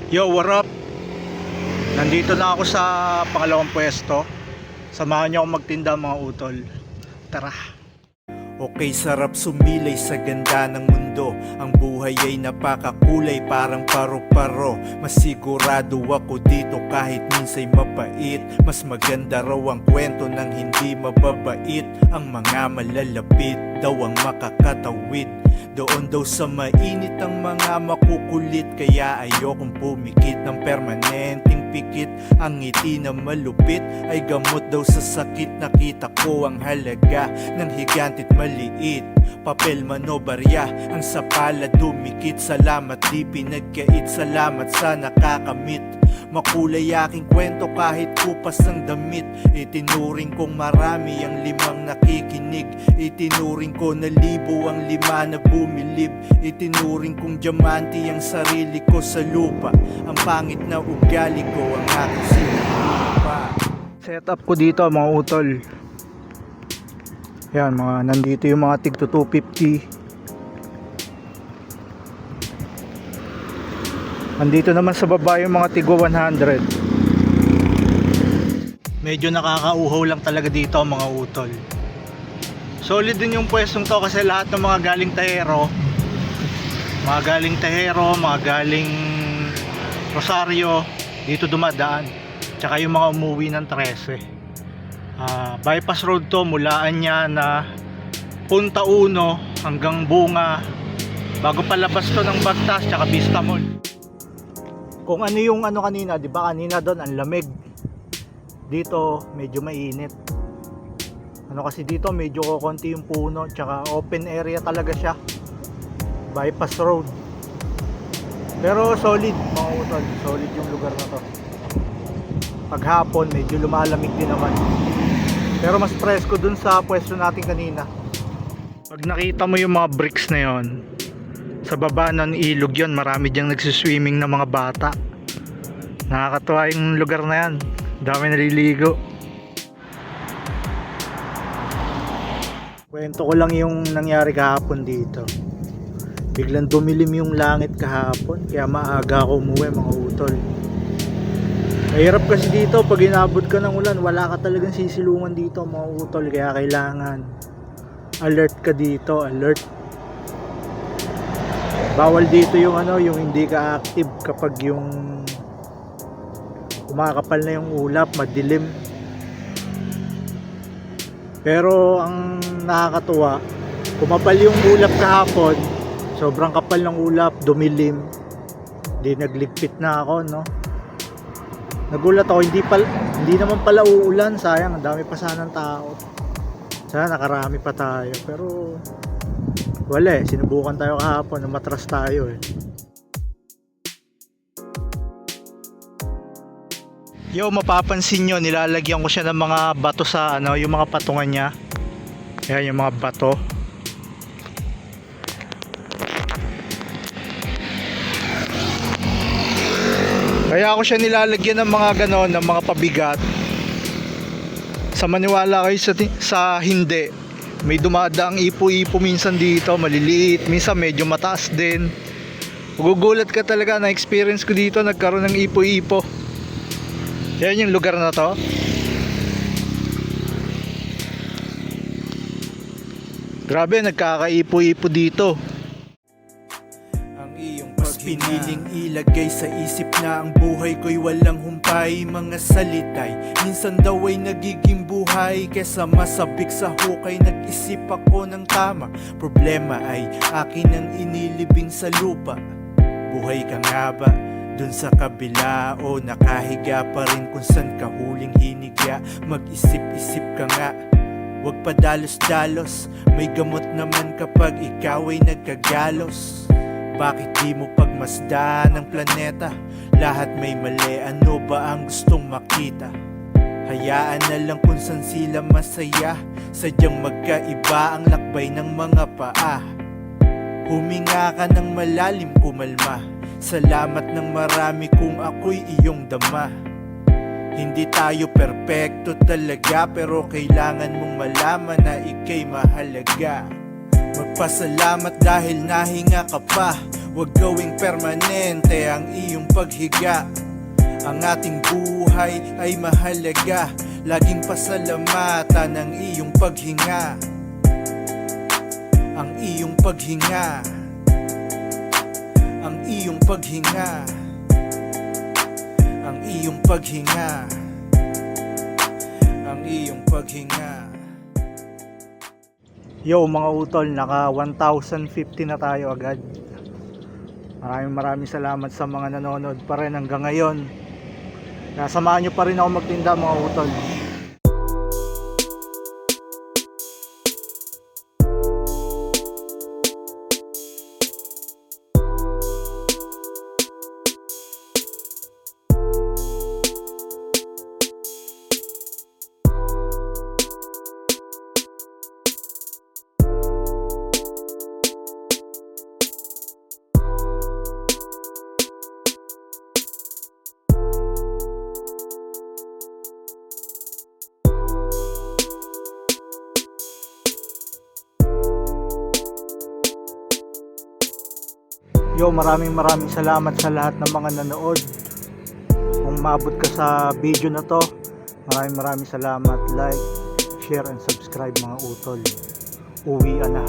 Yo, what up? Nandito na ako sa pangalawang pwesto. Samahan niyo akong magtinda mga utol. Tara. Okay, sarap sumilay sa ganda ng mundo. Ang buhay ay napakakulay, parang paro-paro. Masigurado ako dito kahit minsay mapait. Mas maganda raw ang kwento ng hindi mababait. Ang mga malalapit daw ang makakatawid. Doon daw sa mainit ang mga makukulit. Kaya ayokong pumikit ng permanenteng pikit. Ang ngiti na malupit ay gamot daw sa sakit. Nakita ko ang halaga ng higantit maliit. Papel manobarya, ang sapala dumikit. Salamat di pinagkait, salamat sa nakakamit. Makulay aking kwento kahit kupas ng damit. Itinuring kong marami ang limang nakikinig. Itinuring ko na libo ang lima na bumilib. Itinuring kong diamante ang sarili ko sa lupa. Ang pangit na ugali ko ang aking sinupa. Setup ko dito mga utol. Yan, nandito yung mga tig 250. Nandito naman sa baba yung mga tigwa 100. Medyo nakakauhaw lang talaga dito mga utol. Solid din yung pwestong to kasi lahat ng mga galing Tahero, mga galing Rosario, dito dumadaan. Tsaka yung mga umuwi ng 13. Bypass road to mula Anyana, Punta Uno hanggang Bunga, bago palabas to ng Bagtas tsaka Vista Mall. Kung ano yung kanina, di ba kanina doon ang lamig, dito medyo mainit. Kasi dito medyo konti yung puno, tsaka open area talaga siya, bypass road. Pero solid mga utol, solid yung lugar na to. Paghapon medyo lumalamig din naman, pero mas presko dun sa pwesto natin kanina. Pag nakita mo yung mga bricks na yon, sa baba ng ilog yon, marami diyang nagsiswimming na mga bata. Nakakatuwa yung lugar na yan, dami naliligo. Kwento ko lang yung nangyari kahapon dito. Biglang dumilim yung langit kahapon, kaya maaga ako umuwi mga utol. Mahirap kasi dito pag inabot ka ng ulan, wala ka talagang sisilungan dito mga utol. Kaya kailangan alert ka dito, alert. Bawal dito yung yung hindi ka active kapag yung kumakapal na yung ulap, madilim. Pero ang nakakatuwa, kumapal yung ulap kahapon, sobrang kapal ng ulap, dumilim. Hindi nagligpit na ako, no? Nagulat ako, hindi naman pala uulan, sayang, ang dami pa sanang tao. Sana nakarami pa tayo, pero wala sinubukan tayo kahapon, matras tayo . Yo, mapapansin nyo, nilalagyan ko siya ng mga bato sa yung mga patungan niya. Ayan yung mga bato. Kaya ako siya nilalagyan ng mga ganon, ng mga pabigat. Sa maniwala kayo sa hindi, may dumadaang ipo-ipo minsan dito, maliliit, minsan medyo mataas din. Magugulat ka talaga, na experience ko dito, nagkaroon ng ipo-ipo. Yan yung lugar na to. Grabe, nagkakaipo-ipo dito. Piniling ilagay sa isip na ang buhay ko'y walang humpay. Mga salitay, minsan daw ay nagiging buhay. Kesa masabik sa hukay, nag-isip ako ng tama. Problema ay akin ang inilibing sa lupa. Buhay ka nga ba dun sa kabila, o nakahiga pa rin kung san ka huling hiniga? Mag-isip-isip ka nga, wag pa dalos-dalos. May gamot naman kapag ikaw ay nagkagalos. Bakit di mo pagmasdan ng planeta? Lahat may mali, ano ba ang gustong makita? Hayaan na lang kung saan sila masaya. Sadyang magkaiba ang lakbay ng mga paa. Huminga ka ng malalim, kumalma. Salamat ng marami kung ako'y iyong dama. Hindi tayo perpekto talaga, pero kailangan mong malaman na ika'y mahalaga. Magpasalamat dahil nahinga ka pa. Huwag gawing permanente ang iyong paghiga. Ang ating buhay ay mahalaga. Laging pasalamatan ang iyong paghinga. Ang iyong paghinga. Ang iyong paghinga. Ang iyong paghinga. Ang iyong paghinga. Yo mga utol, naka 1,050 na tayo agad. Maraming salamat sa mga nanonood pa rin hanggang ngayon. Samahan nyo pa rin ako magtinda mga utol. Yo, maraming salamat sa lahat ng mga nanood. Kung maabot ka sa video na to, maraming salamat. Like, share and subscribe mga utol. Uwi na.